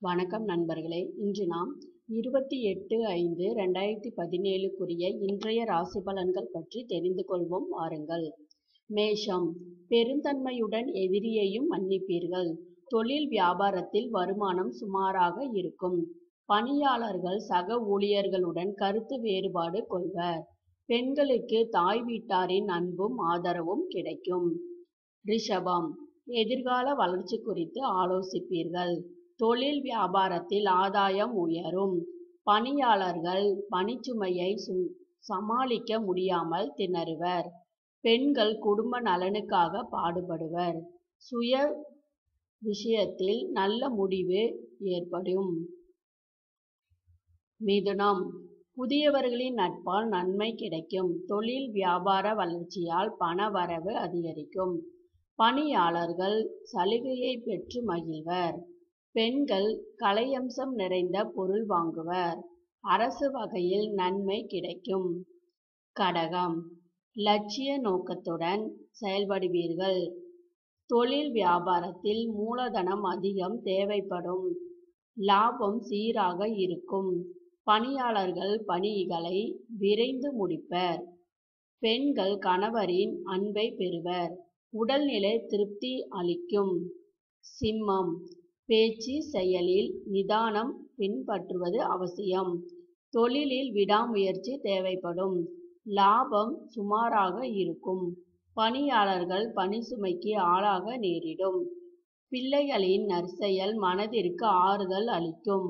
வணக்கம் நண்பர்களே. இன்று நாம் 28/5/2017 இன்றைய ராசி பலன்கள் பற்றி தெரிந்து கொள்வோம் வாருங்கள். மேஷம், பெருந்தன்மையுடன் எதிரியையும் மன்னிப்பீர்கள். தொழில் வியாபாரத்தில் வருமானம் சுமாராக இருக்கும். பணியாளர்கள் சக ஊழியர்களுடன் கருத்து வேறுபாடு கொள்வர். பெண்களுக்கு தாய் வீட்டாரின் அன்பும் ஆதரவும் கிடைக்கும். ரிஷபம், எதிர்கால வளர்ச்சி குறித்து ஆலோசிப்பீர்கள். தொழில் வியாபாரத்தில் ஆதாயம் உயரும். பணியாளர்கள் பணிச்சுமையை சமாளிக்க முடியாமல் திணறுவர். பெண்கள் குடும்ப நலனுக்காக பாடுபடுவர். சுய விஷயத்தில் நல்ல முடிவு ஏற்படும். மிதுனம், புதியவர்களின் நட்பால் நன்மை கிடைக்கும். தொழில் வியாபார வளர்ச்சியால் பண வரவு அதிகரிக்கும். பணியாளர்கள் சலுகையை பெற்று மகிழ்வர். பெண்கள் கலையம்சம் நிறைந்த பொருள் வாங்குவர். அரசு வகையில் நன்மை கிடைக்கும். கடகம், லட்சிய நோக்கத்துடன் செயல்படுவீர்கள். தொழில் வியாபாரத்தில் மூலதனம் அதிகம் தேவைப்படும். லாபம் சீராக இருக்கும். பணியாளர்கள் பணிகளை விரைந்து முடிப்பர். பெண்கள் கணவரின் அன்பை பெறுவர். உடல்நிலை திருப்தி அளிக்கும். சிம்மம், பேச்சு செயலில் நிதானம் பின்பற்றுவது அவசியம். தொழிலில் விடாமுயற்சி தேவைப்படும். லாபம் சுமாராக இருக்கும். பணியாளர்கள் பணிசுமைக்கு ஆளாக நேரிடும். பிள்ளைகளின் நற்செயல் மனதிற்கு ஆறுதல் அளிக்கும்.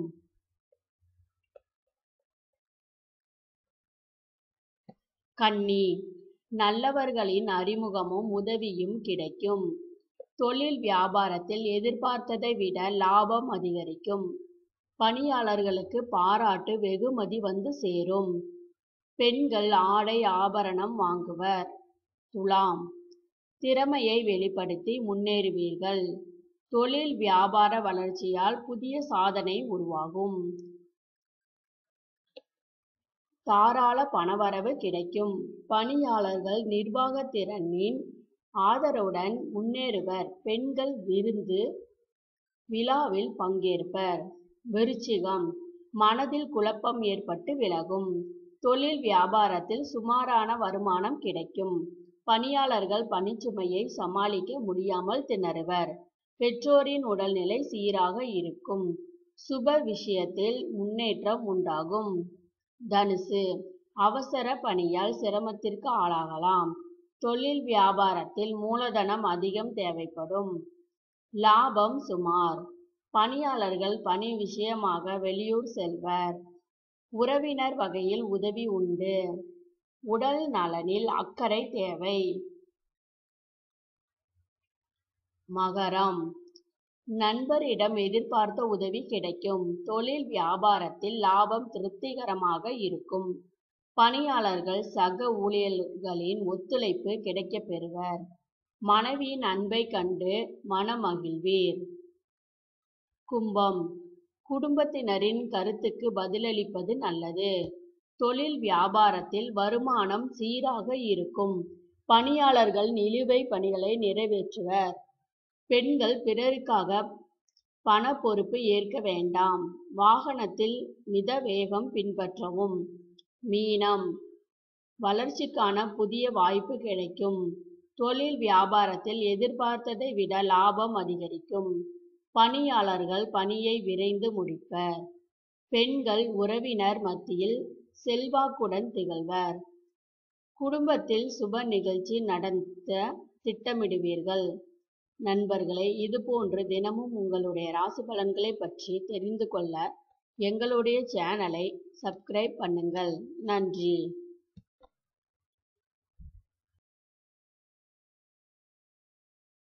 கன்னி, நல்லவர்களின் அறிமுகமும் உதவியும் கிடைக்கும். தொழில் வியாபாரத்தில் எதிர்பார்த்ததை விட லாபம் அதிகரிக்கும். பணியாளர்களுக்கு பாராட்டு வெகுமதி வந்து சேரும். பெண்கள் ஆடை ஆபரணம் வாங்குவர். துலாம், திறமையை வெளிப்படுத்தி முன்னேறுவீர்கள். தொழில் வியாபார வளர்ச்சியால் புதிய சாதனை உருவாகும். தாராள பணவரவு கிடைக்கும். பணியாளர்கள் நிர்வாகத்திறனின் ஆதரவுடன் முன்னேறுவர். பெண்கள் விருந்து விழாவில் பங்கேற்பர். விருச்சிகம், மனதில் குழப்பம் ஏற்பட்டு விலகும். தொழில் வியாபாரத்தில் சுமாரான வருமானம் கிடைக்கும். பணியாளர்கள் பணிச்சுமையை சமாளிக்க முடியாமல் திணறுவர். பெற்றோரின் உடல்நிலை சீராக இருக்கும். சுப விஷயத்தில் முன்னேற்றம் உண்டாகும். தனுசு, அவசர பணியால் சிரமத்திற்கு ஆளாகலாம். தொழில் வியாபாரத்தில் மூலதனம் அதிகம் தேவைப்படும். லாபம் சுமார். பணியாளர்கள் பணி விஷயமாக வெளியூர் செல்வர். உறவினர் வகையில் உதவி உண்டு. உடல் நலனில் அக்கறை தேவை. மகரம், நண்பரிடம் எதிர்பார்த்த உதவி கிடைக்கும். தொழில் வியாபாரத்தில் லாபம் திருப்திகரமாக இருக்கும். பணியாளர்கள் சக ஊழியர்களின் ஒத்துழைப்பு கிடைக்கப் பெறுவர். மனைவியின் அன்பை கண்டு மனமகிழ்வீர். கும்பம், குடும்பத்தினரின் கருத்துக்கு பதிலளிப்பது நல்லது. தொழில் வியாபாரத்தில் வருமானம் சீராக இருக்கும். பணியாளர்கள் நிலுவை பணிகளை நிறைவேற்றுவர். பெண்கள் பிறருக்காக பண பொறுப்பு ஏற்க வேண்டாம். வாகனத்தில் மித வேகம் பின்பற்றவும். மீனம், வளர்ச்சிக்கான புதிய வாய்ப்பு கிடைக்கும். தொழில் வியாபாரத்தில் எதிர்பார்த்ததை விட லாபம் அதிகரிக்கும். பணியாளர்கள் பணியை விரைந்து முடிப்பர். பெண்கள் உறவினர் மத்தியில் செல்வாக்குடன் திகழ்வர். குடும்பத்தில் சுப நிகழ்ச்சி நடத்த திட்டமிடுவீர்கள். நண்பர்களே, இதுபோன்று தினமும் உங்களுடைய ராசி பலன்களை பற்றி தெரிந்து கொள்ள எங்களுடைய சேனலை சப்ஸ்கிரைப் பண்ணுங்கள். நன்றி.